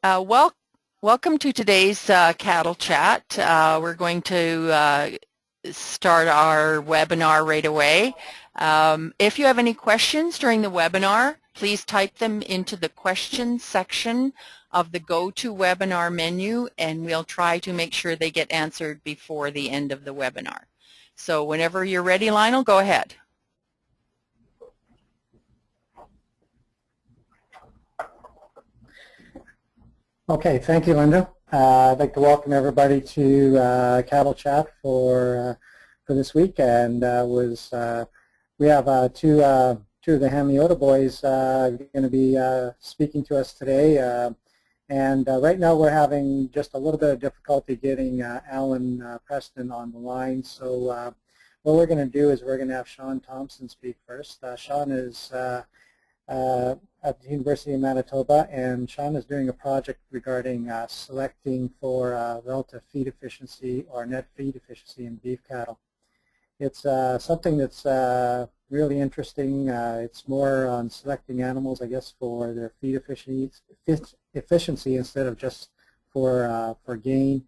Well, welcome to today's cattle chat. We're going to start our webinar right away. If you have any questions during the webinar, please type them into the questions section of the GoToWebinar menu, and we'll try to make sure they get answered before the end of the webinar. So whenever you're ready, Lionel, go ahead. Okay, thank you, Linda. I'd like to welcome everybody to Cattle Chat for this week, and we have two of the Hamiota boys going to be speaking to us today, and right now we're having just a little bit of difficulty getting Alan Preston on the line. So what we're going to do is we're going to have Sean Thompson speak first. Sean is at the University of Manitoba, and Sean is doing a project regarding selecting for relative feed efficiency or net feed efficiency in beef cattle. It's something that's really interesting. It's more on selecting animals, I guess, for their feed efficiency instead of just for gain.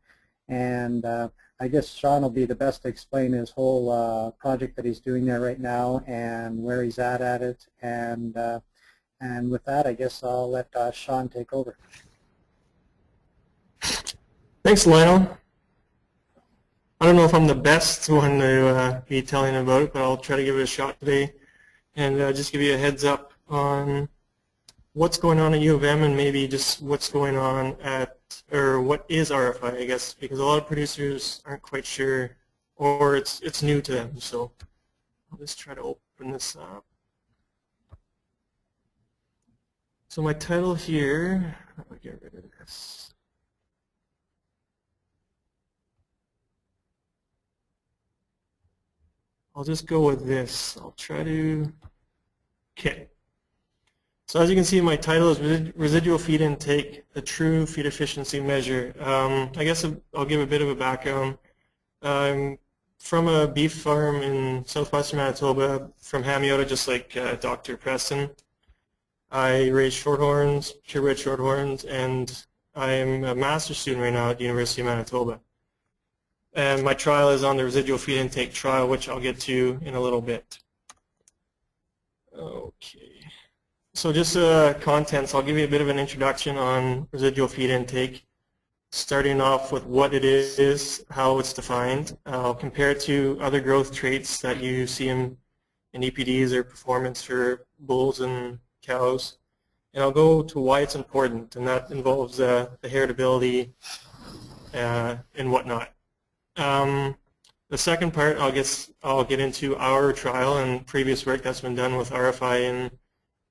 And I guess Sean will be the best to explain his whole project that he's doing there right now and where he's at it. And with that, I guess I'll let Sean take over. Thanks, Lionel. I don't know if I'm the best one to be telling about it, but I'll try to give it a shot today and just give you a heads up on what's going on at U of M and maybe just what's going on at, or what is RFI, I guess, because a lot of producers aren't quite sure, or it's new to them. So I'll just try to open this up. So my title here, I'll get rid of this. I'll just go with this. I'll try to, okay. So as you can see, my title is Residual Feed Intake, a True Feed Efficiency Measure. I guess I'll give a bit of a background. I'm from a beef farm in southwestern Manitoba, from Hamiota, just like Dr. Preston. I raise shorthorns, purebred shorthorns, and I'm a master's student right now at the University of Manitoba. And my trial is on the residual feed intake trial, which I'll get to in a little bit. Okay. So just contents, I'll give you a bit of an introduction on residual feed intake, starting off with what it is, how it's defined. I'll compare it to other growth traits that you see in EPDs or performance for bulls and cows, and I'll go to why it's important, and that involves the heritability and whatnot. The second part, I'll get into our trial and previous work that's been done with RFI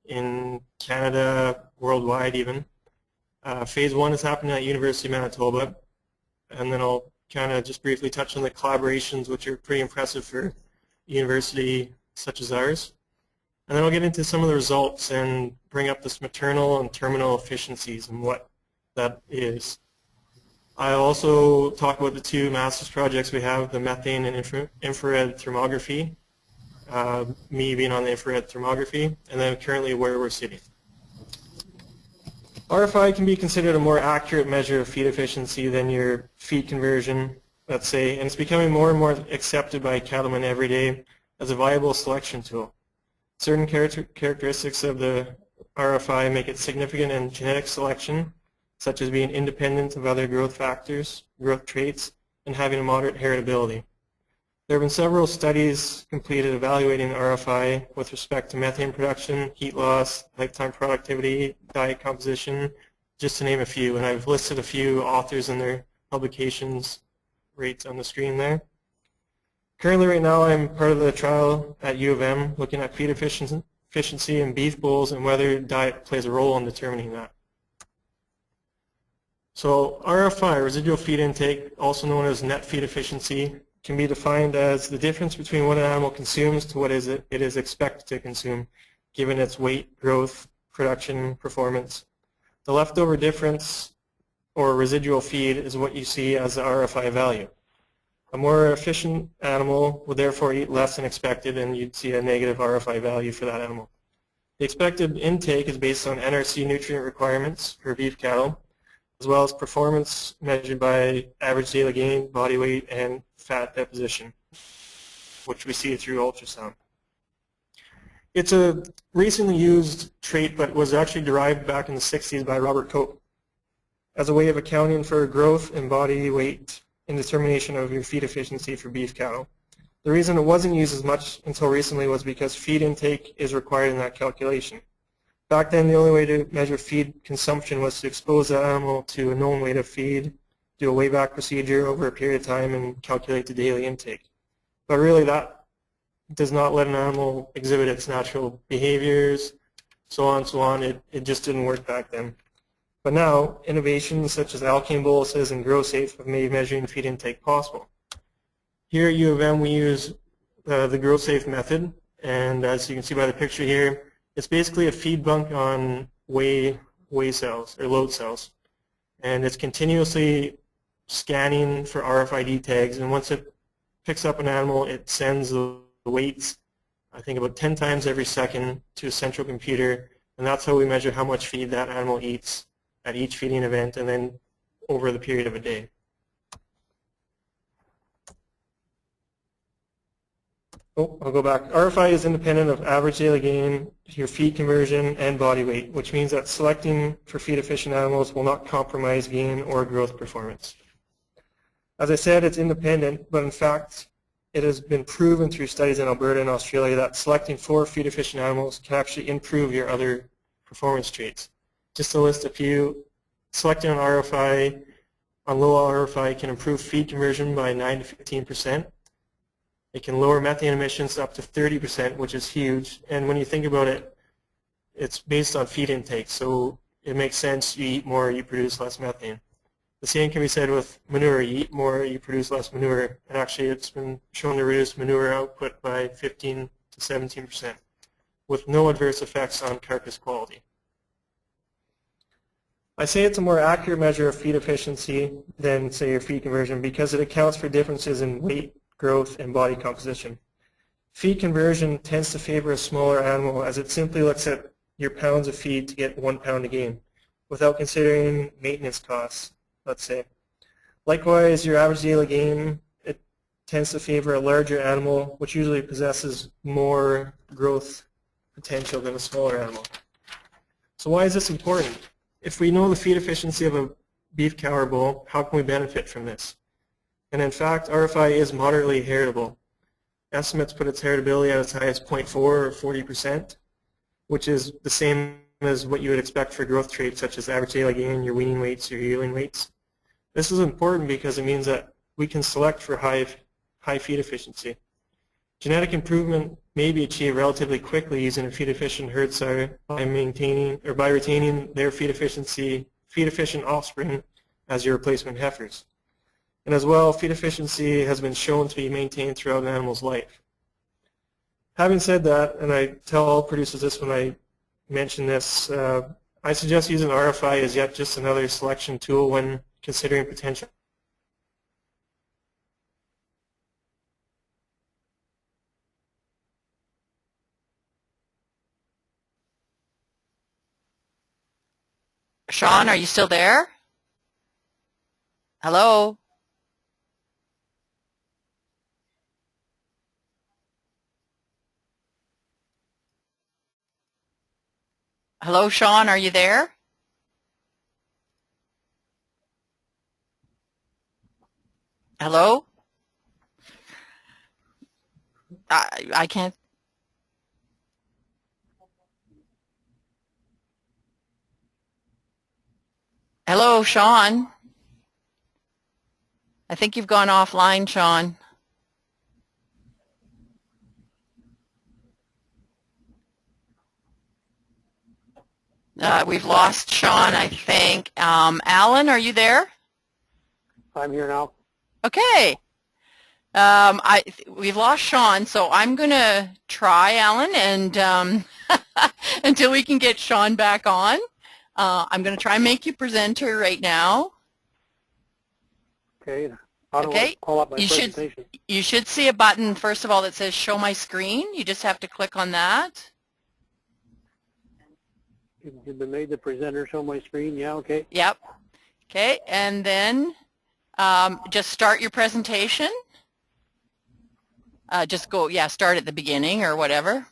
in Canada, worldwide even. Phase 1 is happening at University of Manitoba, and then I'll kind of just briefly touch on the collaborations, which are pretty impressive for a university such as ours. And then I'll get into some of the results and bring up this maternal and terminal efficiencies and what that is. I'll also talk about the two master's projects we have, the methane and infrared thermography, me being on the infrared thermography, and then currently where we're sitting. RFI can be considered a more accurate measure of feed efficiency than your feed conversion, let's say, and it's becoming more and more accepted by cattlemen every day as a viable selection tool. Certain characteristics of the RFI make it significant in genetic selection, such as being independent of other growth factors, growth traits, and having a moderate heritability. There have been several studies completed evaluating RFI with respect to methane production, heat loss, lifetime productivity, diet composition, just to name a few, and I've listed a few authors and their publications right on the screen there. Currently, right now, I'm part of the trial at U of M looking at feed efficiency in beef bulls and whether diet plays a role in determining that. So RFI, residual feed intake, also known as net feed efficiency, can be defined as the difference between what an animal consumes to what it is expected to consume, given its weight, growth, production, performance. The leftover difference, or residual feed, is what you see as the RFI value. A more efficient animal would therefore eat less than expected, and you'd see a negative RFI value for that animal. The expected intake is based on NRC nutrient requirements for beef cattle, well as performance measured by average daily gain, body weight, and fat deposition, which we see through ultrasound. It's a recently used trait, but was actually derived back in the 60s by Robert Koch as a way of accounting for growth and body weight in determination of your feed efficiency for beef cattle. The reason it wasn't used as much until recently was because feed intake is required in that calculation. Back then, the only way to measure feed consumption was to expose the animal to a known weight of feed, do a weigh-back procedure over a period of time, and calculate the daily intake. But really, that does not let an animal exhibit its natural behaviors, so on. It just didn't work back then. But now, innovations such as alkane boluses and GrowSafe have made measuring feed intake possible. Here at U of M, we use the GrowSafe method, and as you can see by the picture here, it's basically a feed bunk on weigh cells or load cells, and it's continuously scanning for RFID tags, and once it picks up an animal, it sends the weights, I think about 10 times every second, to a central computer, and that's how we measure how much feed that animal eats at each feeding event and then over the period of a day. Oh, I'll go back. RFI is independent of average daily gain, your feed conversion, and body weight, which means that selecting for feed-efficient animals will not compromise gain or growth performance. As I said, it's independent, but in fact, it has been proven through studies in Alberta and Australia that selecting for feed-efficient animals can actually improve your other performance traits. Just to list a few, selecting on RFI, on low RFI, can improve feed conversion by 9 to 15%. It can lower methane emissions up to 30%, which is huge. And when you think about it, it's based on feed intake, so it makes sense. You eat more, you produce less methane. The same can be said with manure. You eat more, you produce less manure. And actually, it's been shown to reduce manure output by 15 to 17%, with no adverse effects on carcass quality. I say it's a more accurate measure of feed efficiency than, say, your feed conversion because it accounts for differences in weight, growth, and body composition. Feed conversion tends to favor a smaller animal as it simply looks at your pounds of feed to get 1 pound of gain without considering maintenance costs, let's say. Likewise, your average daily gain, it tends to favor a larger animal which usually possesses more growth potential than a smaller animal. So why is this important? If we know the feed efficiency of a beef cow or bull, how can we benefit from this? And in fact, RFI is moderately heritable. Estimates put its heritability at as high as 0.4 or 40%, which is the same as what you would expect for growth traits such as average daily gain, your weaning weights, your yearling weights. This is important because it means that we can select for high feed efficiency. Genetic improvement may be achieved relatively quickly using a feed-efficient herd sire by retaining their feed-efficient offspring as your replacement heifers. And as well, feed efficiency has been shown to be maintained throughout an animal's life. Having said that, and I tell all producers this when I mention this, I suggest using RFI as yet just another selection tool when considering potential. Sean, are you still there? Hello? Hello, Sean, are you there? Hello? I can't. Hello, Sean. I think you've gone offline, Sean. We've lost Sean, I think. Alan, are you there? I'm here now. Okay. We've lost Sean, so I'm going to try, Alan, and until we can get Sean back on. I'm going to try and make you presenter right now. Okay. How do Okay. I call up my presentation? You should see a button, first of all, that says Show My Screen. You just have to click on that. You've been made the presenter, show my screen. Yeah, okay. Yep. Okay, and then just start your presentation. Just go, yeah, start at the beginning or whatever.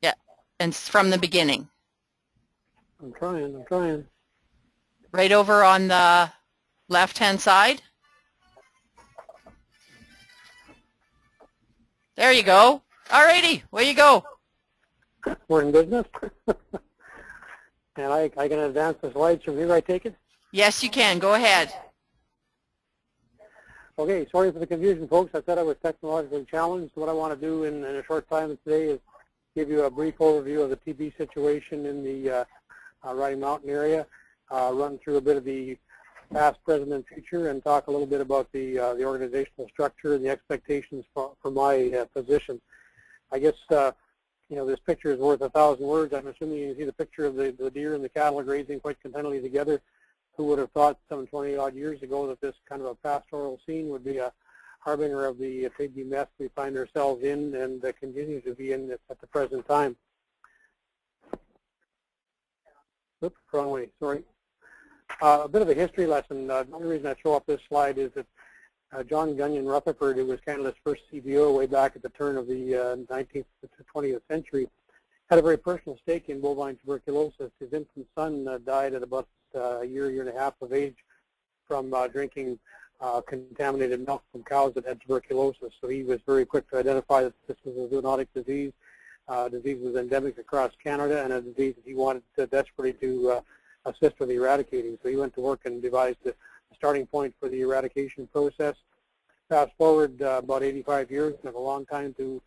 Yeah, and from the beginning. I'm trying. Right over on the left-hand side. There you go. Alrighty, where you go. We're in business. And I can advance the slides from here, I take it? Yes, you can. Go ahead. Okay, sorry for the confusion, folks. I said I was technologically challenged. What I want to do in a short time today is give you a brief overview of the TB situation in the Rocky Mountain area, run through a bit of the past, present, and future, and talk a little bit about the organizational structure and the expectations for my position. I guess, you know, this picture is worth 1,000 words. I'm assuming you can see the picture of the deer and the cattle grazing quite contentedly together. Who would have thought some 20-odd years ago that this kind of a pastoral scene would be a harbinger of the TB mess we find ourselves in and continue to be in at the present time. Oops, wrong way, sorry. A bit of a history lesson. The only reason I show up this slide is that John Gunyon Rutherford, who was Canada's first CBO way back at the turn of the 19th to 20th century, had a very personal stake in bovine tuberculosis. His infant son died at about a year and a half of age from drinking contaminated milk from cows that had tuberculosis. So he was very quick to identify that this was a zoonotic disease. Disease was endemic across Canada and a disease that he wanted desperately to assist with eradicating. So he went to work and devised a starting point for the eradication process. Fast forward about 85 years, took a long time to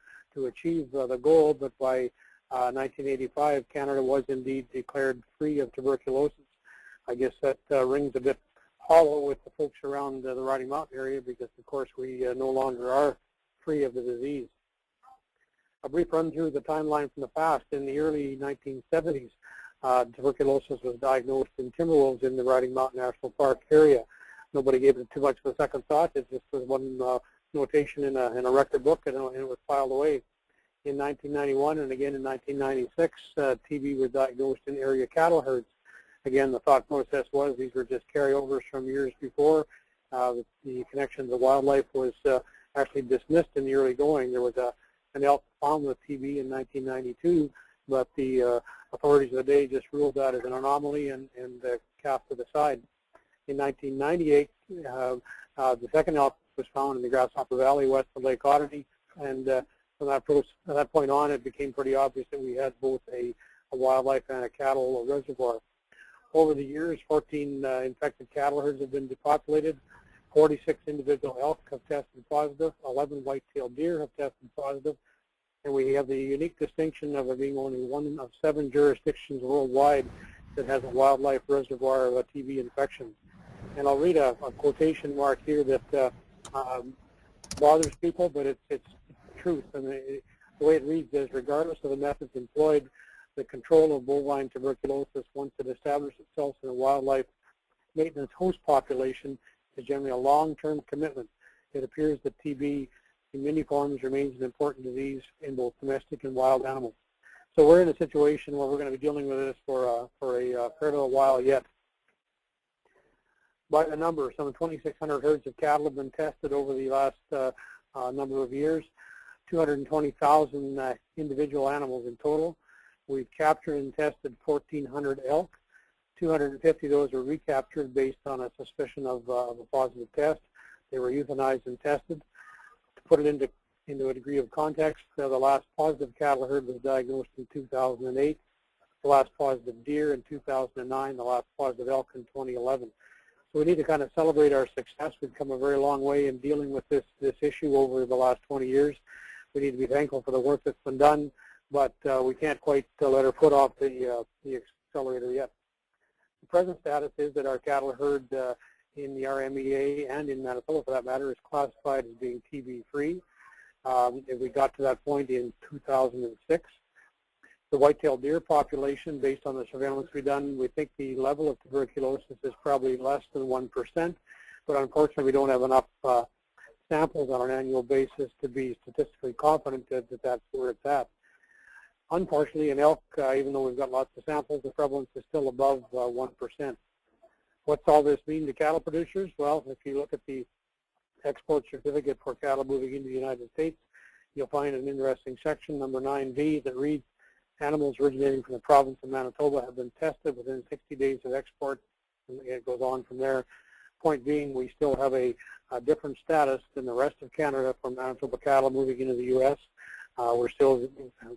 achieve the goal, but by 1985, Canada was indeed declared free of tuberculosis. I guess that rings a bit hollow with the folks around the Rocky Mountain area because, of course, we no longer are free of the disease. A brief run through the timeline from the past. In the early 1970s, tuberculosis was diagnosed in timber wolves in the Rocky Mountain National Park area. Nobody gave it too much of a second thought. It just was one notation in a record book, and it was filed away. In 1991 and again in 1996, TB was diagnosed in area cattle herds. Again, the thought process was these were just carryovers from years before. The connection to wildlife was actually dismissed in the early going. There was an elk found with TB in 1992, but the authorities of the day just ruled that as an anomaly and cast it aside. In 1998, the second elk was found in the Grasshopper Valley west of Lake Ottawa, and from that point on, it became pretty obvious that we had both a wildlife and a cattle reservoir. Over the years, 14 infected cattle herds have been depopulated. 46 individual elk have tested positive. 11 white-tailed deer have tested positive. And we have the unique distinction of there being only one of 7 jurisdictions worldwide that has a wildlife reservoir of a TB infection. And I'll read a quotation mark here that bothers people, but it's the truth. And the way it reads is, regardless of the methods employed, the control of bovine tuberculosis, once it establishes itself in a wildlife maintenance host population, is generally a long-term commitment. It appears that TB in many forms remains an important disease in both domestic and wild animals. So we're in a situation where we're going to be dealing with this for a fair little while yet. By the number, some 2,600 herds of cattle have been tested over the last number of years, 220,000 individual animals in total. We've captured and tested 1,400 elk. 250 of those were recaptured based on a suspicion of a positive test. They were euthanized and tested. To put it into a degree of context, the last positive cattle herd was diagnosed in 2008, the last positive deer in 2009, the last positive elk in 2011. So we need to kind of celebrate our success. We've come a very long way in dealing with this issue over the last 20 years. We need to be thankful for the work that's been done, but we can't quite let our foot off the accelerator yet. The present status is that our cattle herd in the RMEA and in Manitoba, for that matter, is classified as being TB-free. We got to that point in 2006. The white-tailed deer population, based on the surveillance we've done, we think the level of tuberculosis is probably less than 1%, but unfortunately we don't have enough samples on an annual basis to be statistically confident that that's where it's at. Unfortunately, in elk, even though we've got lots of samples, the prevalence is still above 1%. What's all this mean to cattle producers? Well, if you look at the export certificate for cattle moving into the United States, you'll find an interesting section, number 9B, that reads, animals originating from the province of Manitoba have been tested within 60 days of export, and it goes on from there. Point being, we still have a different status than the rest of Canada for Manitoba cattle moving into the U.S. We're still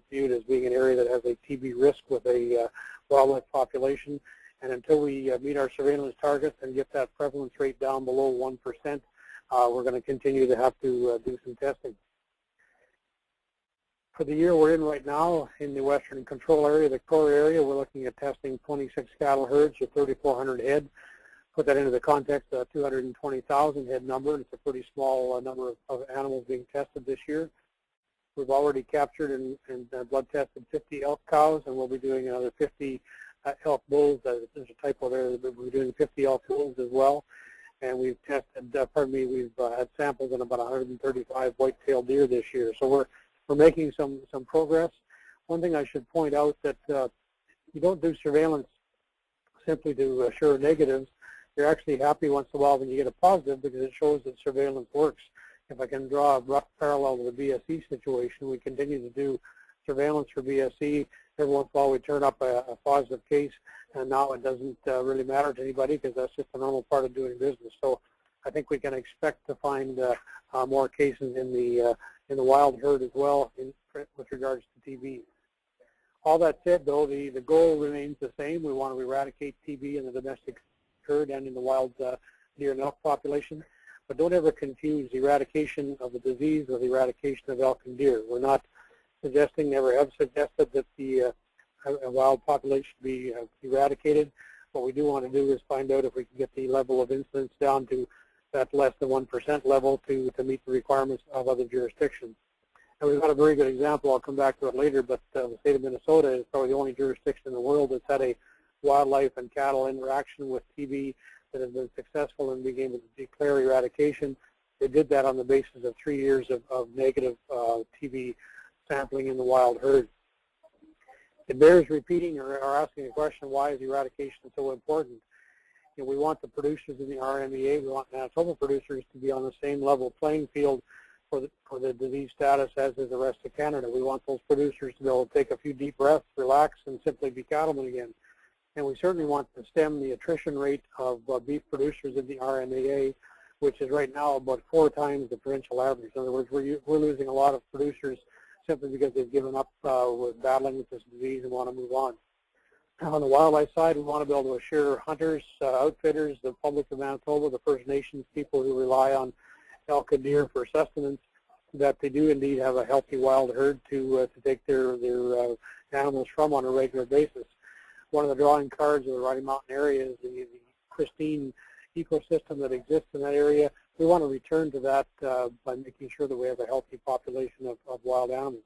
viewed as being an area that has a TB risk with a wildlife population, and until we meet our surveillance targets and get that prevalence rate down below 1%, we're going to continue to have to do some testing. For the year we're in right now, in the Western Control area, the core area, we're looking at testing 26 cattle herds of 3,400 head. Put that into the context of a 220,000 head number, and it's a pretty small number of animals being tested this year. We've already captured and blood tested 50 elk cows, and we'll be doing another 50 elk bulls. There's a typo there, but we're doing 50 elk bulls as well. And we've tested, we've had samples in about 135 white-tailed deer this year. So we're making some progress. One thing I should point out that you don't do surveillance simply to assure negatives. You're actually happy once in a while when you get a positive because it shows that surveillance works. If I can draw a rough parallel to the BSE situation, we continue to do surveillance for BSE. Every once in a while we turn up a positive case, and now it doesn't really matter to anybody because that's just a normal part of doing business. So I think we can expect to find more cases in the wild herd as well with regards to TB. All that said, though, the goal remains the same. We want to eradicate TB in the domestic herd and in the wild deer and elk population. But don't ever confuse eradication of the disease with eradication of elk and deer. We're not suggesting, never have suggested that the wild population be eradicated. What we do want to do is find out if we can get the level of incidence down to that less than 1% level to meet the requirements of other jurisdictions. And we've got a very good example. I'll come back to it later, but the state of Minnesota is probably the only jurisdiction in the world that's had a wildlife and cattle interaction with TB that has been successful in being able to declare eradication. They did that on the basis of 3 years of negative TB sampling in the wild herd. It bears repeating or asking a question, why is eradication so important? You know, we want the producers in the RMEA, we want Manitoba producers to be on the same level playing field for the disease status as is the rest of Canada. We want those producers to be able to take a few deep breaths, relax, and simply be cattlemen again. And we certainly want to stem the attrition rate of beef producers in the RMEA, which is right now about 4 times the provincial average. In other words, we're losing a lot of producers simply because they've given up with battling with this disease and want to move on. On the wildlife side, we want to be able to assure hunters, outfitters, the public of Manitoba, the First Nations people who rely on elk and deer for sustenance, that they do indeed have a healthy wild herd to take their animals from on a regular basis. One of the drawing cards of the Rocky Mountain area is the pristine ecosystem that exists in that area. We want to return to that by making sure that we have a healthy population of wild animals.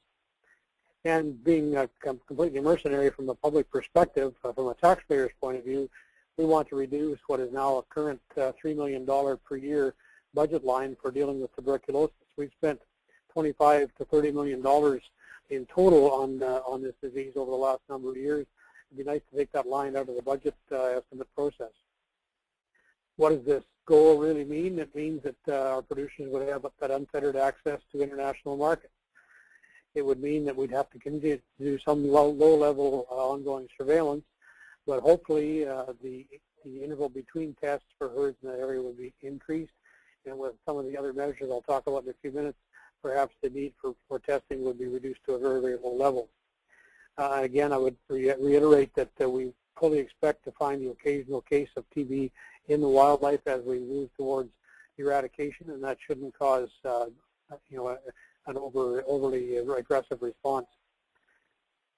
And being completely mercenary from a public perspective, from a taxpayer's point of view, we want to reduce what is now a current $3 million per year budget line for dealing with tuberculosis. We've spent $25 to $30 million in total on this disease over the last number of years. It'd be nice to take that line out of the budget estimate process. What does this goal really mean? It means that our producers would have that unfettered access to international markets. It would mean that we'd have to continue to do some low-level ongoing surveillance, but hopefully the interval between tests for herds in that area would be increased, and with some of the other measures I'll talk about in a few minutes, perhaps the need for testing would be reduced to a very, very low level. Again, I would reiterate that we fully expect to find the occasional case of TB in the wildlife as we move towards eradication, and that shouldn't cause an overly aggressive response.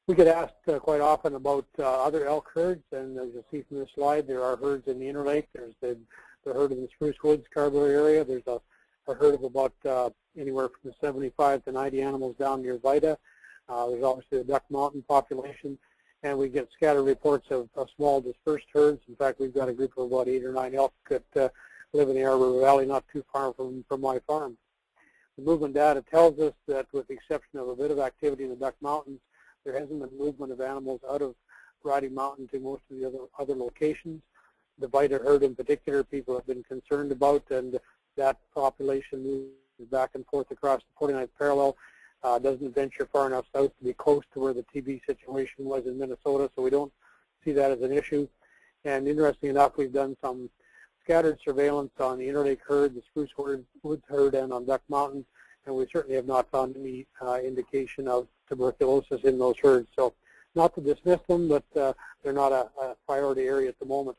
We get asked quite often about other elk herds, and as you'll see from this slide, there are herds in the Interlake. There's the herd in the Spruce Woods, Scarborough area. There's a herd of about anywhere from 75 to 90 animals down near Vida. There's obviously the Duck Mountain population, and we get scattered reports of small dispersed herds. In fact, we've got a group of about 8 or 9 elk that live in the Arbor Valley, not too far from my farm. The movement data tells us that with the exception of a bit of activity in the Duck Mountains, there hasn't been movement of animals out of Rocky Mountain to most of the other locations. The divided herd in particular, people have been concerned about, and that population moves back and forth across the 49th parallel. Doesn't venture far enough south to be close to where the TB situation was in Minnesota, so we don't see that as an issue. And interestingly enough, we've done some scattered surveillance on the Interlake herd, the Spruce Woods herd, and on Duck Mountain, and we certainly have not found any indication of tuberculosis in those herds. So not to dismiss them, but they're not a priority area at the moment.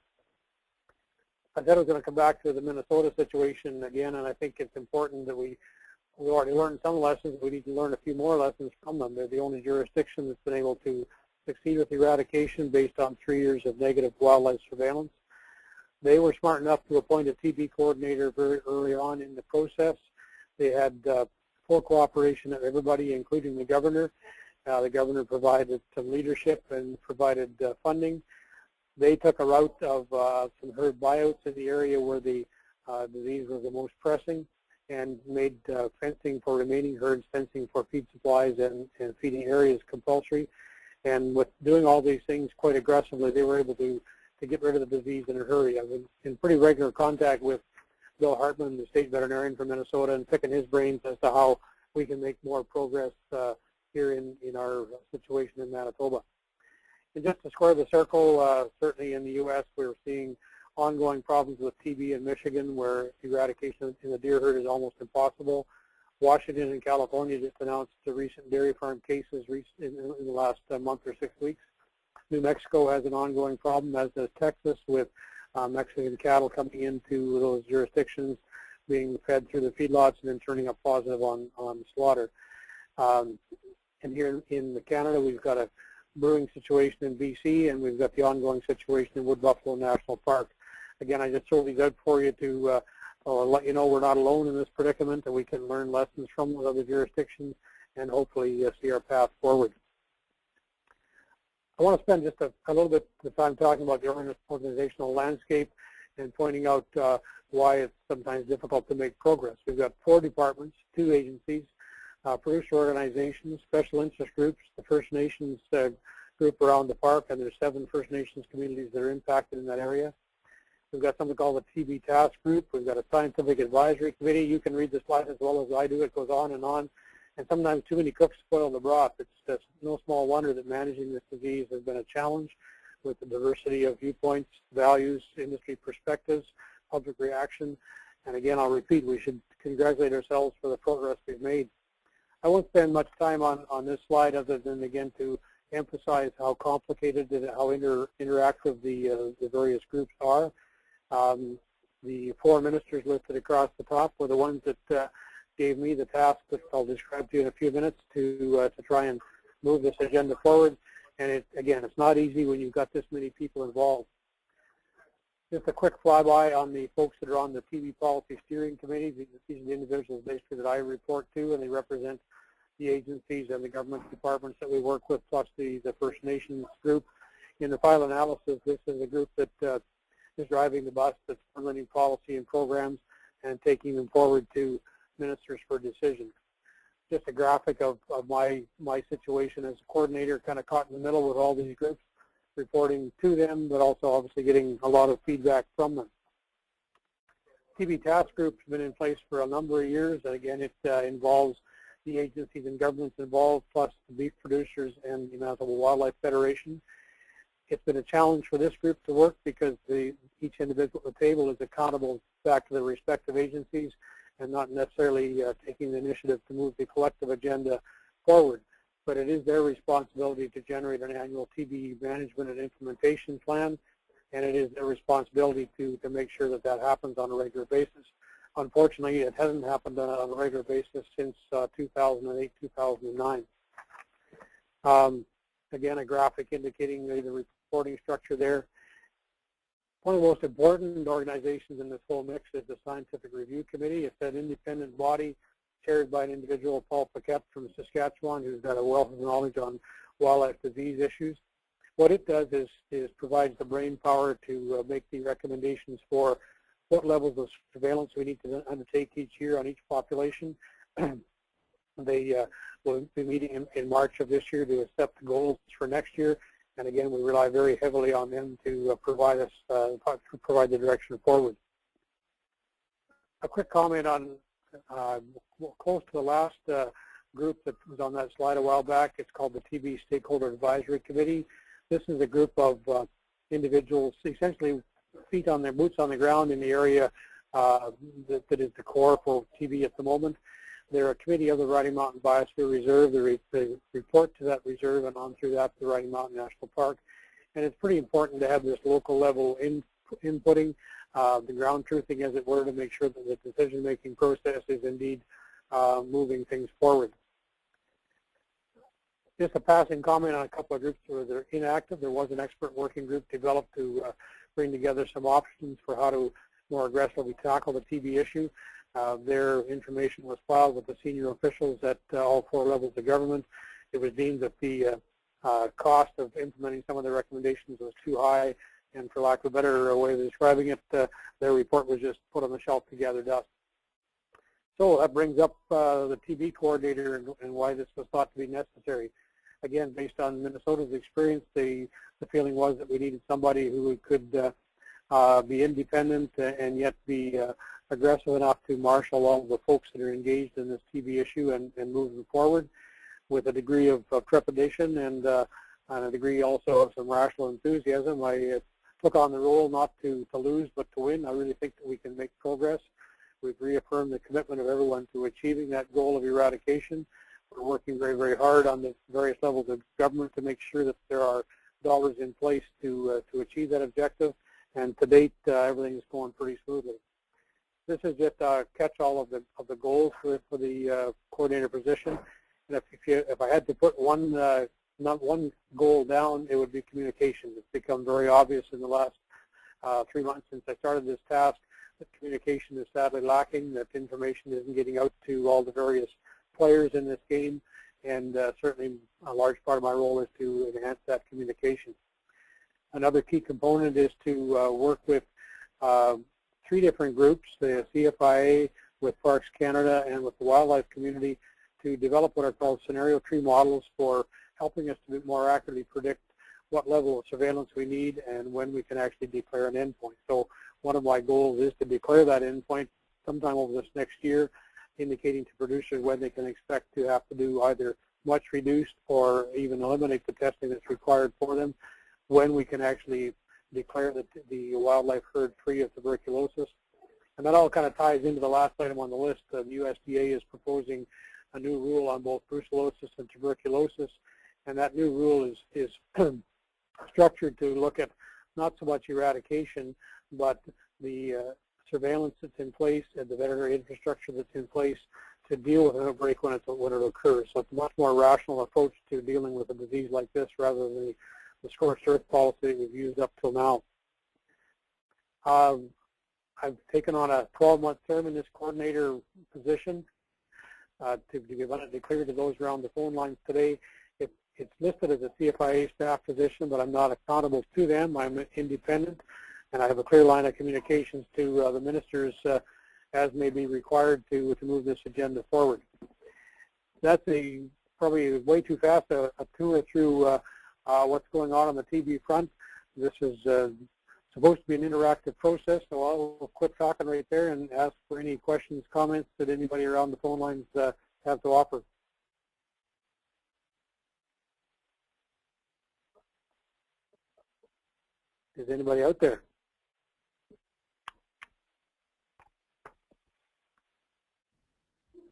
I said I was going to come back to the Minnesota situation again, and I think it's important that we already learned some lessons. We need to learn a few more lessons from them. They're the only jurisdiction that's been able to succeed with eradication based on 3 years of negative wildlife surveillance. They were smart enough to appoint a TB coordinator very early on in the process. They had full cooperation of everybody, including the governor. The governor provided some leadership and provided funding. They took a route of some herd buyouts in the area where the disease was the most pressing, and made fencing for remaining herds, fencing for feed supplies, and feeding areas compulsory. And with doing all these things quite aggressively, they were able to get rid of the disease in a hurry. I've been in pretty regular contact with Bill Hartman, the state veterinarian from Minnesota, and picking his brains as to how we can make more progress here in our situation in Manitoba. And just to square the circle, certainly in the U.S. we're seeing ongoing problems with TB in Michigan, where eradication in the deer herd is almost impossible. Washington and California just announced the recent dairy farm cases in the last month or 6 weeks. New Mexico has an ongoing problem, as does Texas, with Mexican cattle coming into those jurisdictions, being fed through the feedlots and then turning up positive on slaughter. And here in Canada, we've got a brewing situation in BC, and we've got the ongoing situation in Wood Buffalo National Park. Again, I just throw these out for you to let you know we're not alone in this predicament, and we can learn lessons from those other jurisdictions and hopefully see our path forward. I want to spend just a little bit of time talking about the organizational landscape and pointing out why it's sometimes difficult to make progress. We've got 4 departments, 2 agencies, producer organizations, special interest groups, the First Nations group around the park, and there's 7 First Nations communities that are impacted in that area. We've got something called the TB Task Group. We've got a Scientific Advisory Committee. You can read the slide as well as I do. It goes on. And sometimes too many cooks spoil the broth. It's just no small wonder that managing this disease has been a challenge with the diversity of viewpoints, values, industry perspectives, public reaction. And again, I'll repeat, we should congratulate ourselves for the progress we've made. I won't spend much time on this slide other than, again, to emphasize how complicated and how interactive the various groups are. The 4 ministers listed across the top were the ones that gave me the task that I'll describe to you in a few minutes to try and move this agenda forward. And again, it's not easy when you've got this many people involved. Just a quick flyby on the folks that are on the TB Policy Steering Committee. These are the individuals basically that I report to, and they represent the agencies and the government departments that we work with, plus the First Nations group. In the final analysis, this is a group that is driving the bus, that's implementing policy and programs and taking them forward to ministers for decision. Just a graphic of my situation as a coordinator, kind of caught in the middle with all these groups, reporting to them, but also obviously getting a lot of feedback from them. TB Task Group has been in place for a number of years, and again, it involves the agencies and governments involved, plus the beef producers and the Manitoba Wildlife Federation. It's been a challenge for this group to work because each individual at the table is accountable back to the respective agencies and not necessarily taking the initiative to move the collective agenda forward. But it is their responsibility to generate an annual TB management and implementation plan, and it is their responsibility to make sure that that happens on a regular basis. Unfortunately, it hasn't happened on a regular basis since 2008, 2009. Again, a graphic indicating the reporting structure there. One of the most important organizations in this whole mix is the Scientific Review Committee. It's an independent body chaired by an individual, Paul Paquette from Saskatchewan, who's got a wealth of knowledge on wildlife disease issues. What it does is provides the brain power to make the recommendations for what levels of surveillance we need to undertake each year on each population. They will be meeting in March of this year to set the goals for next year. And again, we rely very heavily on them to provide the direction forward. A quick comment on close to the last group that was on that slide a while back. It's called the TB Stakeholder Advisory Committee. This is a group of individuals, essentially boots on the ground in the area that is the core for TB at the moment. They're a committee of the Rocky Mountain Biosphere Reserve. They report to that reserve and on through that to the Rocky Mountain National Park. And it's pretty important to have this local level inputting, the ground truthing, as it were, to make sure that the decision-making process is indeed moving things forward. Just a passing comment on a couple of groups where they're inactive. There was an expert working group developed to bring together some options for how to more aggressively tackle the TB issue. Their information was filed with the senior officials at all 4 levels of government. It was deemed that the cost of implementing some of the recommendations was too high, and for lack of a better way of describing it, their report was just put on the shelf to gather dust. So that brings up the TB coordinator and why this was thought to be necessary. Again, based on Minnesota's experience, the feeling was that we needed somebody who could be independent and yet be aggressive enough to marshal all the folks that are engaged in this TB issue and move them forward with a degree of trepidation and a degree also of some rational enthusiasm. I took on the role not to lose but to win. I really think that we can make progress. We've reaffirmed the commitment of everyone to achieving that goal of eradication. We're working very, very hard on the various levels of government to make sure that there are dollars in place to achieve that objective. And to date, everything is going pretty smoothly. This is just a catch-all of the goals for the coordinator position. And if I had to put not one goal down, it would be communication. It's become very obvious in the last 3 months since I started this task that communication is sadly lacking, that information isn't getting out to all the various players in this game, and certainly a large part of my role is to enhance that communication. Another key component is to work with 3 different groups, the CFIA, with Parks Canada, and with the wildlife community, to develop what are called scenario tree models for helping us to more accurately predict what level of surveillance we need and when we can actually declare an endpoint. So one of my goals is to declare that endpoint sometime over this next year, indicating to producers when they can expect to have to do either much reduced or even eliminate the testing that's required for them, when we can actually declare the wildlife herd free of tuberculosis. And that all kind of ties into the last item on the list. The USDA is proposing a new rule on both brucellosis and tuberculosis, and that new rule is structured to look at not so much eradication, but the surveillance that's in place and the veterinary infrastructure that's in place to deal with an outbreak when it occurs. So it's a much more rational approach to dealing with a disease like this rather than the scorched earth policy that we've used up till now. I've taken on a 12-month term in this coordinator position. To be abundantly clear to those around the phone lines today, it's listed as a CFIA staff position, but I'm not accountable to them. I'm independent, and I have a clear line of communications to the ministers as may be required to move this agenda forward. That's probably way too fast a tour through what's going on the TB front. This is supposed to be an interactive process, so I'll quit talking right there and ask for any questions, comments that anybody around the phone lines have to offer. Is anybody out there?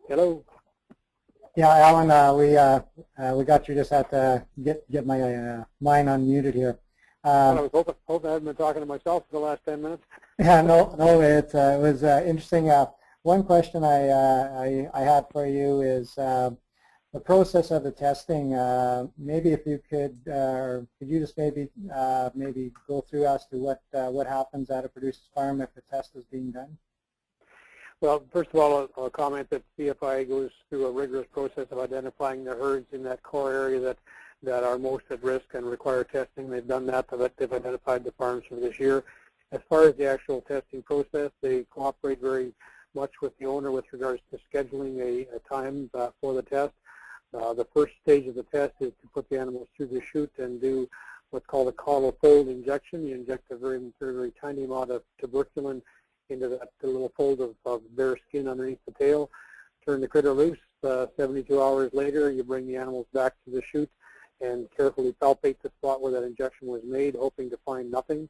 Hello? Yeah, Alan, we got you. Just had to get my mine unmuted here. I was hoping I haven't been talking to myself for the last 10 minutes. Yeah, no, it was interesting. One question I had for you is the process of the testing. Maybe if you could you just maybe go through as to what happens at a producer's farm if the test is being done? Well, first of all, I'll comment that CFIA goes through a rigorous process of identifying the herds in that core area that are most at risk and require testing. They've done that. They've identified the farms for this year. As far as the actual testing process, they cooperate very much with the owner with regards to scheduling a time for the test. The first stage of the test is to put the animals through the chute and do what's called a collar fold injection. You inject a very, very, very tiny amount of tuberculin into the little fold of bare skin underneath the tail. Turn the critter loose. 72 hours later, you bring the animals back to the chute and carefully palpate the spot where that injection was made, hoping to find nothing.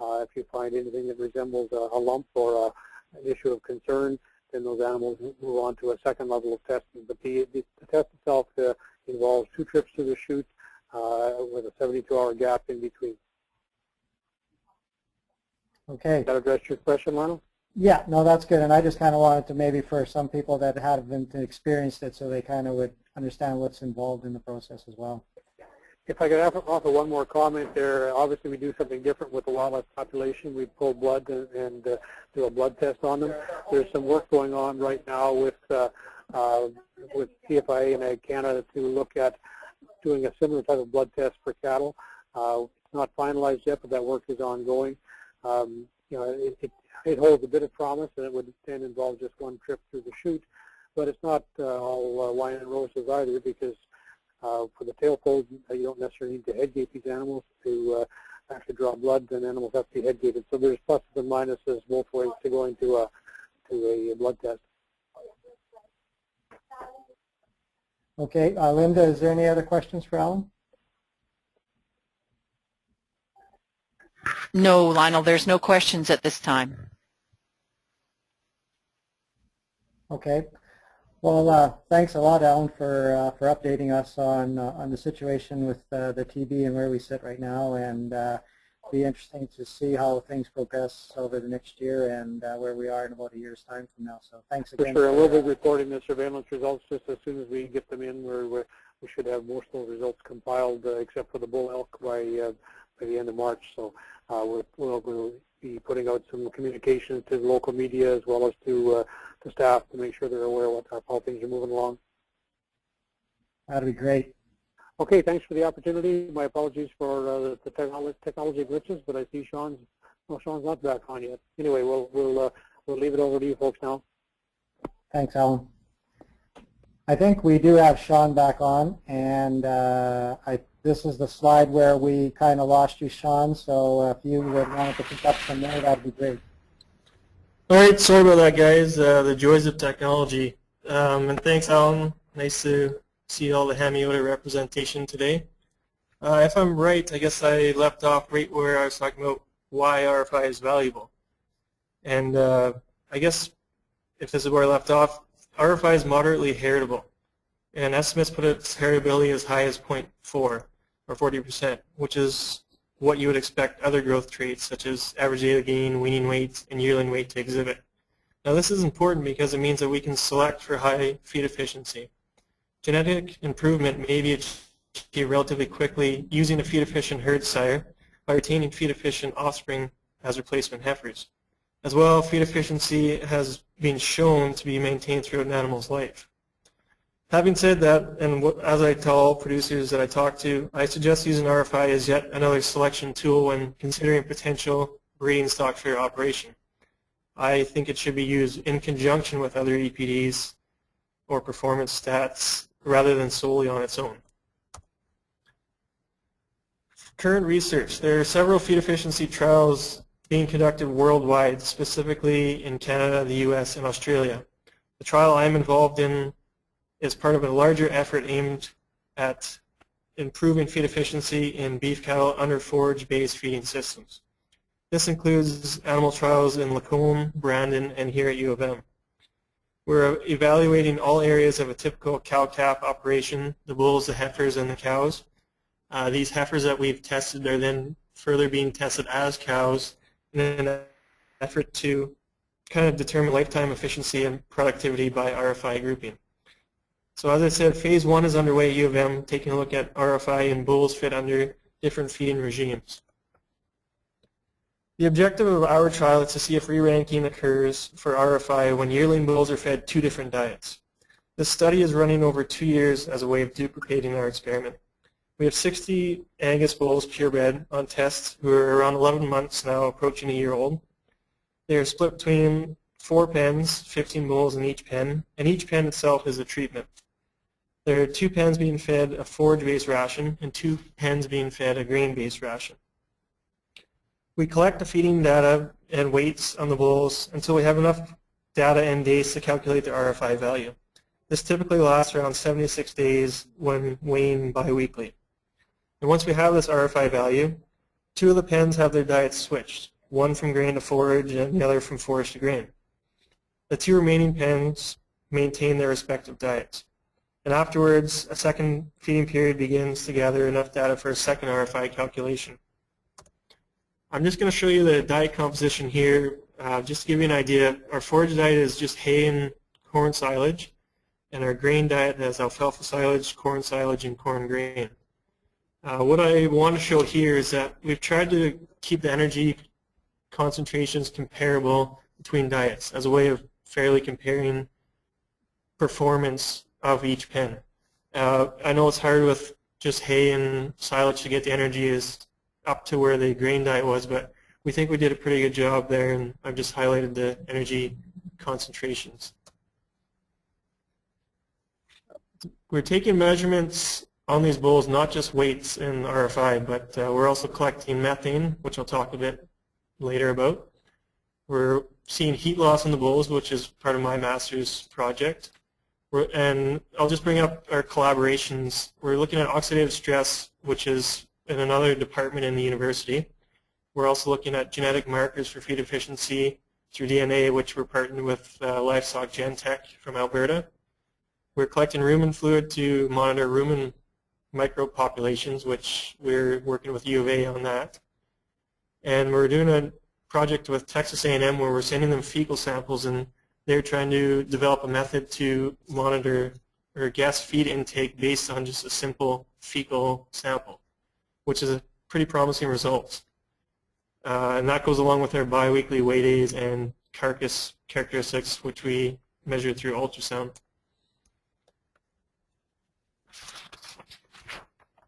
If you find anything that resembles a lump or an issue of concern, then those animals move on to a second level of testing. But the test itself involves 2 trips to the chute with a 72-hour gap in between. Okay. Does that address your question, Lionel? Yeah, no, that's good. And I just kind of wanted to maybe for some people that haven't experienced it so they kind of would understand what's involved in the process as well. If I could offer one more comment there, obviously we do something different with the wildlife population. We pull blood and do a blood test on them. There's some work going on right now with CFIA and Ag Canada to look at doing a similar type of blood test for cattle. It's not finalized yet, but that work is ongoing. You know, it holds a bit of promise, and it would then involve just 1 trip through the chute. But it's not all wine and roses either, because for the tail fold, you don't necessarily need to head gate these animals to actually draw blood. Then animals have to be head gated. So there's pluses and minuses both ways to going to a blood test. Okay, Linda, is there any other questions for Alan? No, Lionel, there's no questions at this time. Okay. Well, thanks a lot, Alan, for updating us on the situation with the TB and where we sit right now, and be interesting to see how things progress over the next year and where we are in about a year's time from now. So thanks again. For sure, we'll be reporting the surveillance results just as soon as we get them in. We should have most of those results compiled, except for the bull elk, by the end of March. So we'll be putting out some communication to the local media as well as to staff to make sure they're aware of how things are moving along. That'd be great. Okay, thanks for the opportunity. My apologies for the technology glitches, but I see Sean's not back on yet. Anyway, we'll leave it over to you folks now. Thanks, Alan. I think we do have Sean back on, and this is the slide where we kind of lost you, Sean, so if you would want to pick up from there, that would be great. All right, sorry about that, guys. The joys of technology. And thanks, Alan. Nice to see all the Hamiota representation today. If I'm right, I guess I left off right where I was talking about why RFI is valuable. And I guess if this is where I left off, RFI is moderately heritable. And estimates put its heritability as high as 0.4 or 40%, which is what you would expect other growth traits such as average daily gain, weaning weight, and yearling weight to exhibit. Now this is important because it means that we can select for high feed efficiency. Genetic improvement may be achieved relatively quickly using a feed-efficient herd sire by retaining feed-efficient offspring as replacement heifers. As well, feed efficiency has been shown to be maintained throughout an animal's life. Having said that, and as I tell all producers that I talk to, I suggest using RFI as yet another selection tool when considering potential breeding stock for your operation. I think it should be used in conjunction with other EPDs or performance stats rather than solely on its own. Current research. There are several feed efficiency trials being conducted worldwide, specifically in Canada, the US, and Australia. The trial I'm involved in is part of a larger effort aimed at improving feed efficiency in beef cattle under forage-based feeding systems. This includes animal trials in Lacombe, Brandon, and here at U of M. We're evaluating all areas of a typical cow-calf operation, the bulls, the heifers, and the cows. These heifers that we've tested are then further being tested as cows in an effort to kind of determine lifetime efficiency and productivity by RFI grouping. So as I said, phase 1 is underway at U of M, taking a look at RFI and bulls fit under different feeding regimes. The objective of our trial is to see if re-ranking occurs for RFI when yearling bulls are fed 2 different diets. This study is running over 2 years as a way of duplicating our experiment. We have 60 Angus bulls purebred on test who are around 11 months now, approaching a year old. They are split between 4 pens, 15 bulls in each pen, and each pen itself is a treatment. There are 2 pens being fed a forage-based ration and 2 pens being fed a grain-based ration. We collect the feeding data and weights on the bulls until we have enough data and days to calculate the RFI value. This typically lasts around 76 days when weighing biweekly. And once we have this RFI value, 2 of the pens have their diets switched, one from grain to forage and the other from forage to grain. The 2 remaining pens maintain their respective diets. And afterwards, a second feeding period begins to gather enough data for a second RFI calculation. I'm just going to show you the diet composition here, just to give you an idea. Our forage diet is just hay and corn silage, and our grain diet has alfalfa silage, and corn grain. What I want to show here is that we've tried to keep the energy concentrations comparable between diets as a way of fairly comparing performance of each pen. I know it's hard with just hay and silage to get the energy is up to where the grain diet was, but we think we did a pretty good job there, and I've just highlighted the energy concentrations. We're taking measurements on these bulls, not just weights and RFI, but we're also collecting methane, which I'll talk a bit later about. We're seeing heat loss in the bulls, which is part of my master's project. And I'll just bring up our collaborations. We're looking at oxidative stress, which is in another department in the university. We're also looking at genetic markers for feed efficiency through DNA, which we're partnered with Livestock Gentech from Alberta. We're collecting rumen fluid to monitor rumen microbe populations, which we're working with U of A on that. And we're doing a project with Texas A&M where we're sending them fecal samples, and they're trying to develop a method to monitor or guess feed intake based on just a simple fecal sample, which is a pretty promising results. And that goes along with our biweekly weigh days and carcass characteristics, which we measured through ultrasound.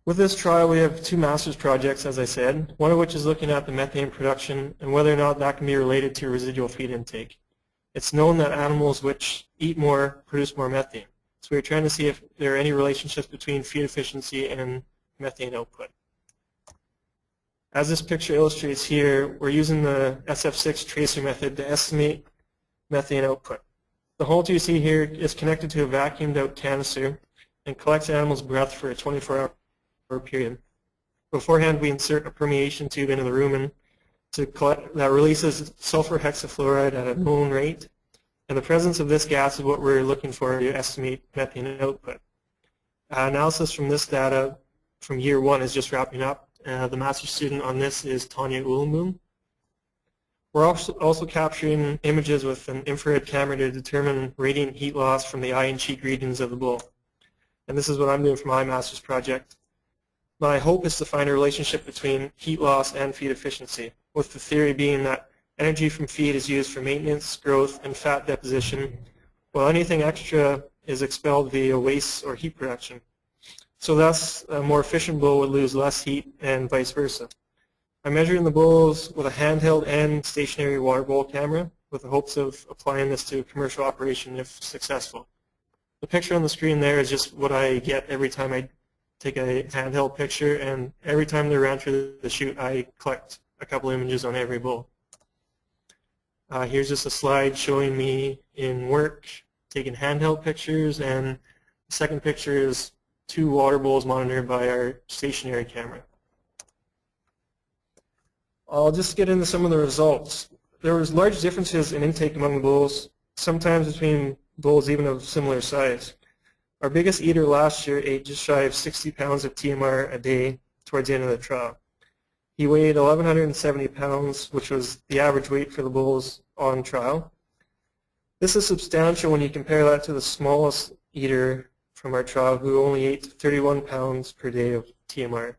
With this trial, we have 2 master's projects, as I said, one of which is looking at the methane production and whether or not that can be related to residual feed intake. It's known that animals which eat more produce more methane. So we're trying to see if there are any relationships between feed efficiency and methane output. As this picture illustrates here, we're using the SF6 tracer method to estimate methane output. The hole you see here is connected to a vacuumed out canister and collects the animal's breath for a 24-hour period. Beforehand, we insert a permeation tube into the rumen that releases sulfur hexafluoride at a known rate, and the presence of this gas is what we're looking for to estimate methane output. Analysis from this data from year 1 is just wrapping up. The master's student on this is Tanya Ulenboom. We're also capturing images with an infrared camera to determine radiant heat loss from the eye and cheek regions of the bull. And this is what I'm doing for my master's project. My hope is to find a relationship between heat loss and feed efficiency, with the theory being that energy from feed is used for maintenance, growth, and fat deposition, while anything extra is expelled via waste or heat production. So thus, a more efficient bull would lose less heat and vice versa. I'm measuring the bulls with a handheld and stationary water bowl camera with the hopes of applying this to a commercial operation if successful. The picture on the screen there is just what I get every time I take a handheld picture, and every time they ran through the chute, I collect a couple images on every bull. Here's just a slide showing me in work taking handheld pictures, and the second picture is 2 water bowls monitored by our stationary camera. I'll just get into some of the results. There was large differences in intake among the bulls, sometimes between bulls even of similar size. Our biggest eater last year ate just shy of 60 pounds of TMR a day towards the end of the trial. He weighed 1,170 pounds, which was the average weight for the bulls on trial. This is substantial when you compare that to the smallest eater from our trial, who only ate 31 pounds per day of TMR.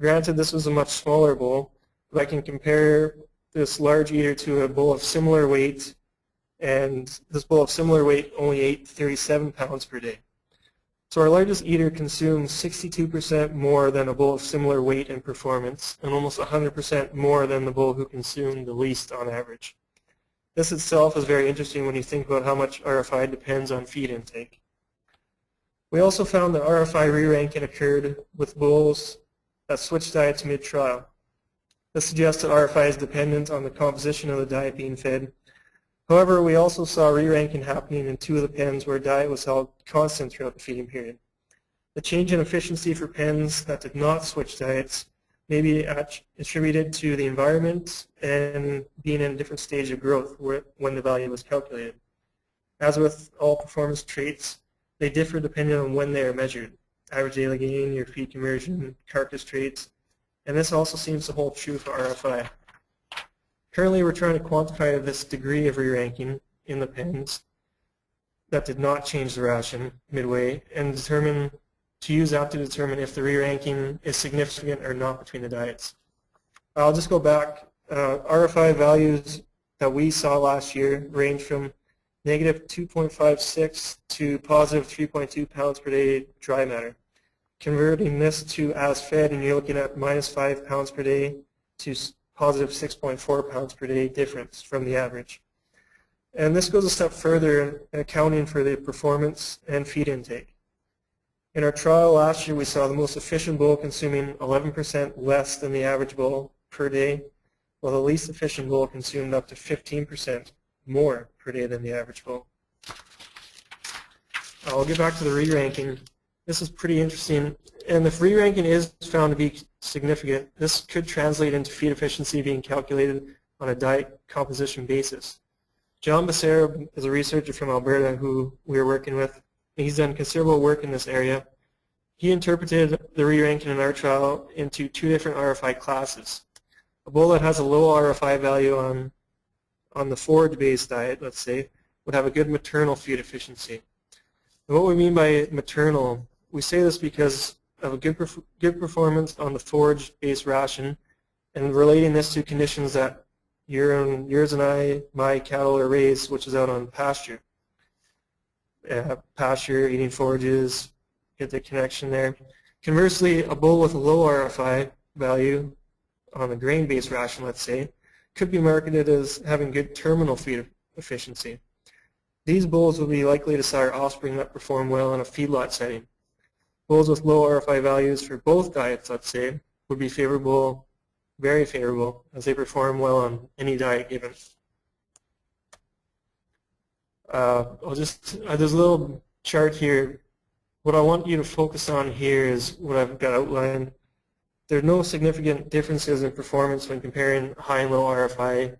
Granted, this was a much smaller bull, but I can compare this large eater to a bull of similar weight, and this bull of similar weight only ate 37 pounds per day. So our largest eater consumed 62% more than a bull of similar weight and performance, and almost 100% more than the bull who consumed the least on average. This itself is very interesting when you think about how much RFI depends on feed intake. We also found that RFI re-ranking occurred with bulls that switched diets mid-trial. This suggests that RFI is dependent on the composition of the diet being fed. However, we also saw re-ranking happening in 2 of the pens where diet was held constant throughout the feeding period. The change in efficiency for pens that did not switch diets may be attributed to the environment and being in a different stage of growth when the value was calculated. As with all performance traits, they differ depending on when they are measured. Average daily gain, your feed conversion, carcass traits, and this also seems to hold true for RFI. Currently, we're trying to quantify this degree of re-ranking in the pens that did not change the ration midway and use that to determine if the re-ranking is significant or not between the diets. I'll just go back. RFI values that we saw last year range from negative 2.56 to positive 3.2 pounds per day dry matter. Converting this to as fed, and you're looking at minus 5 pounds per day to positive 6.4 pounds per day difference from the average. And this goes a step further in accounting for the performance and feed intake. In our trial last year, we saw the most efficient bull consuming 11% less than the average bull per day, while the least efficient bull consumed up to 15% more per day than the average bull. I'll get back to the re-ranking. This is pretty interesting, and if re-ranking is found to be significant, this could translate into feed efficiency being calculated on a diet composition basis. John Becerra is a researcher from Alberta who we are working with. He's done considerable work in this area. He interpreted the re-ranking in our trial into 2 different RFI classes. A bull that has a low RFI value on the forage-based diet, let's say, would have a good maternal feed efficiency. And what we mean by maternal, we say this because of a good performance on the forage-based ration and relating this to conditions that yours and my cattle are raised, which is out on pasture. Pasture, eating forages, get the connection there. Conversely, a bull with a low RFI value on a grain-based ration, let's say, could be marketed as having good terminal feed efficiency. These bulls will be likely to sire offspring that perform well in a feedlot setting. Bulls with low RFI values for both diets, let's say, would be favorable, very favorable, as they perform well on any diet given. There's a little chart here. What I want you to focus on here is what I've got outlined. There are no significant differences in performance when comparing high and low RFI.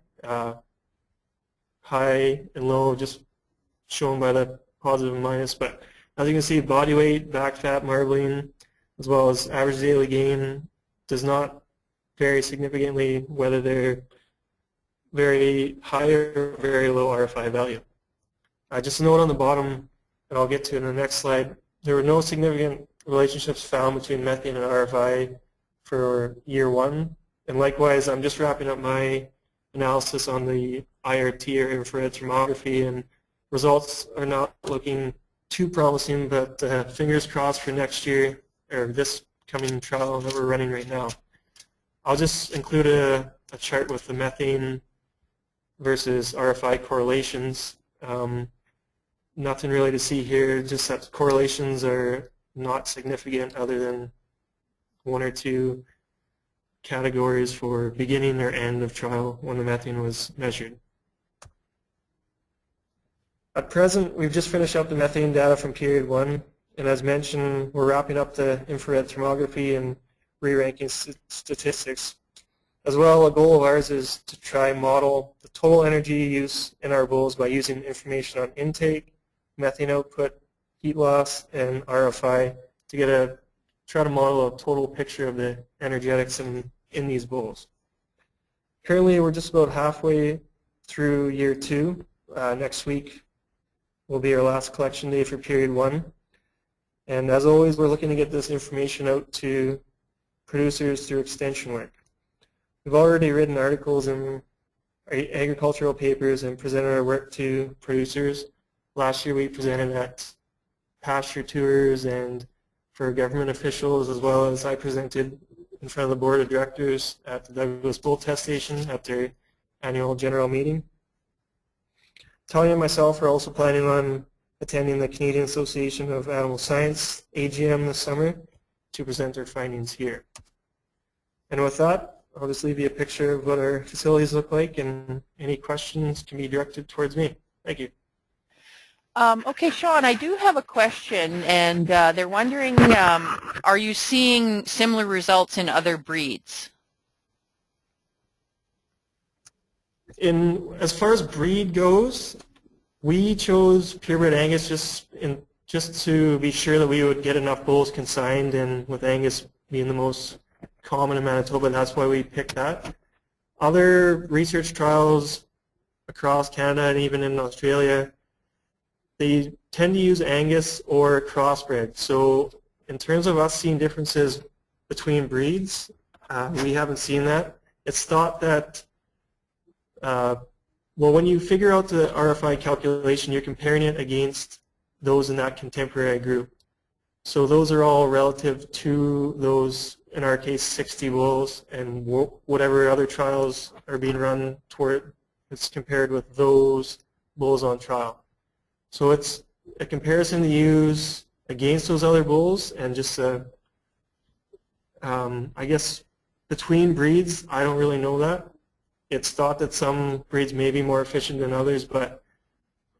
High and low just shown by the positive and minus, but as you can see, body weight, back fat, marbling, as well as average daily gain does not vary significantly whether they're very high or very low RFI value. Just a note on the bottom, and I'll get to in the next slide, there were no significant relationships found between methane and RFI for year 1. And likewise, I'm just wrapping up my analysis on the IRT or infrared thermography, and results are not looking too promising, but fingers crossed for next year, or this coming trial that we're running right now. I'll just include a chart with the methane versus RFI correlations. Nothing really to see here, just that correlations are not significant other than 1 or 2 categories for beginning or end of trial when the methane was measured. At present, we've just finished up the methane data from period 1, and as mentioned, we're wrapping up the infrared thermography and re-ranking statistics. As well, a goal of ours is to try and model the total energy use in our bulls by using information on intake, methane output, heat loss, and RFI to try to model a total picture of the energetics in these bulls. Currently, we're just about halfway through year 2. Next week will be our last collection day for period 1. And as always, we're looking to get this information out to producers through extension work. We've already written articles in agricultural papers and presented our work to producers. Last year we presented at pasture tours and for government officials, as well as I presented in front of the board of directors at the Douglas Bull Test Station at their annual general meeting. Tanya and myself are also planning on attending the Canadian Association of Animal Science AGM this summer to present our findings here. And with that, I'll just leave you a picture of what our facilities look like, and any questions can be directed towards me. Thank you. Okay, Sean, I do have a question, and they're wondering, are you seeing similar results in other breeds? As far as breed goes, we chose purebred Angus just to be sure that we would get enough bulls consigned, and with Angus being the most common in Manitoba, that's why we picked that. Other research trials across Canada and even in Australia, they tend to use Angus or crossbred. So in terms of us seeing differences between breeds, we haven't seen that. It's thought that, well, when you figure out the RFI calculation, you're comparing it against those in that contemporary group. So those are all relative to those, in our case, 60 bulls, and whatever other trials are being run toward, it's compared with those bulls on trial. So it's a comparison to use against those other bulls, and just I guess between breeds, I don't really know that. It's thought that some breeds may be more efficient than others, but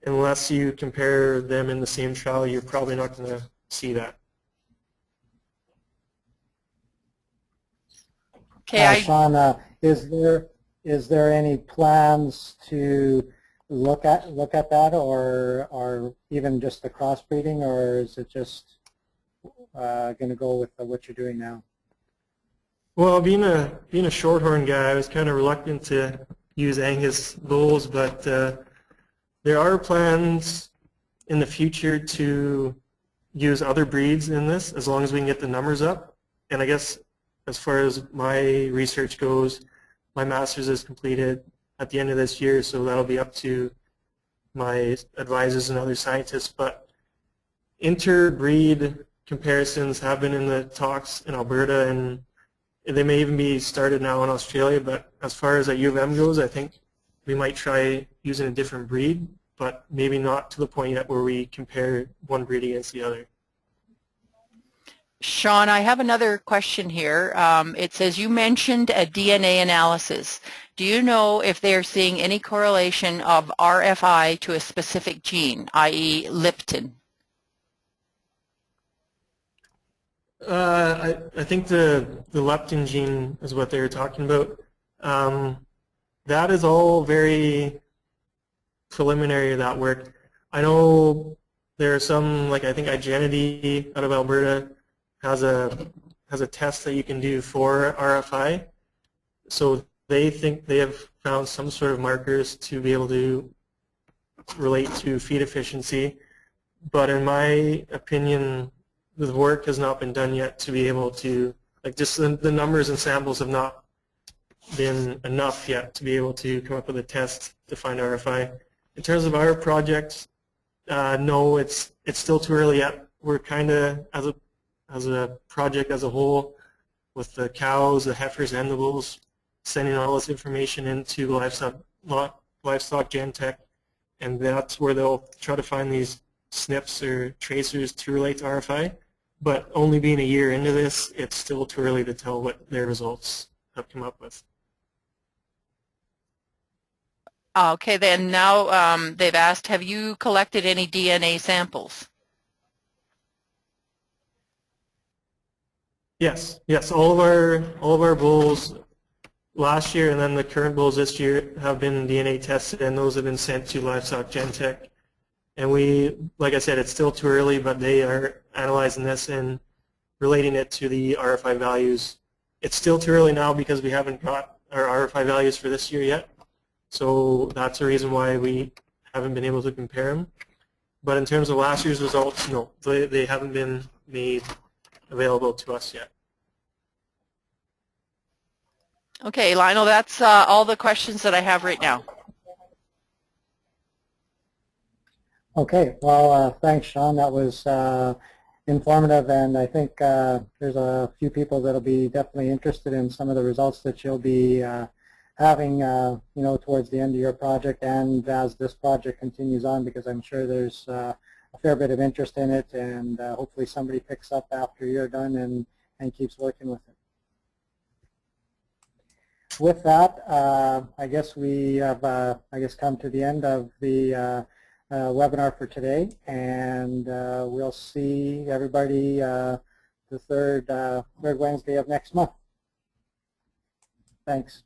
unless you compare them in the same trial, you're probably not going to see that. Okay, Sean, is there any plans to look at that, or even just the crossbreeding, or is it just going to go with what you're doing now? Well, being a shorthorn guy, I was kind of reluctant to use Angus bulls, but there are plans in the future to use other breeds in this, as long as we can get the numbers up. And I guess as far as my research goes, my master's is completed at the end of this year, so that'll be up to my advisors and other scientists. But interbreed comparisons have been in the talks in Alberta, and they may even be started now in Australia. But as far as at U of M goes, I think we might try using a different breed, but maybe not to the point yet where we compare one breed against the other. Sean, I have another question here. It says you mentioned a DNA analysis. Do you know if they're seeing any correlation of RFI to a specific gene, i.e. leptin? I think the leptin gene is what they were talking about. That is all very preliminary, that work. I know there are some, like I think Igenity out of Alberta has a test that you can do for RFI. So they think they have found some sort of markers to be able to relate to feed efficiency. But in my opinion, the work has not been done yet to be able to, like, just the numbers and samples have not been enough yet to be able to come up with a test to find RFI. In terms of our project, no, it's still too early yet. We're kind of, as a project as a whole, with the cows, the heifers, and the bulls, sending all this information into livestock gen tech, and that's where they'll try to find these SNPs or tracers to relate to RFI. But only being a year into this, it's still too early to tell what their results have come up with. Okay, then now they've asked, have you collected any DNA samples? Yes, all of our bulls last year and then the current bulls this year have been DNA tested, and those have been sent to livestock gen tech. And we, like I said, it's still too early, but they are analyzing this and relating it to the RFI values. It's still too early now because we haven't got our RFI values for this year yet. So that's the reason why we haven't been able to compare them. But in terms of last year's results, no, they haven't been made available to us yet. Okay, Lionel, that's all the questions that I have right now. Okay, well, thanks, Sean. That was informative, and I think there's a few people that will be definitely interested in some of the results that you'll be having, you know, towards the end of your project and as this project continues on, because I'm sure there's a fair bit of interest in it, and hopefully somebody picks up after you're done and keeps working with it. With that, I guess we have, come to the end of the webinar for today, and we'll see everybody the third Wednesday of next month. Thanks.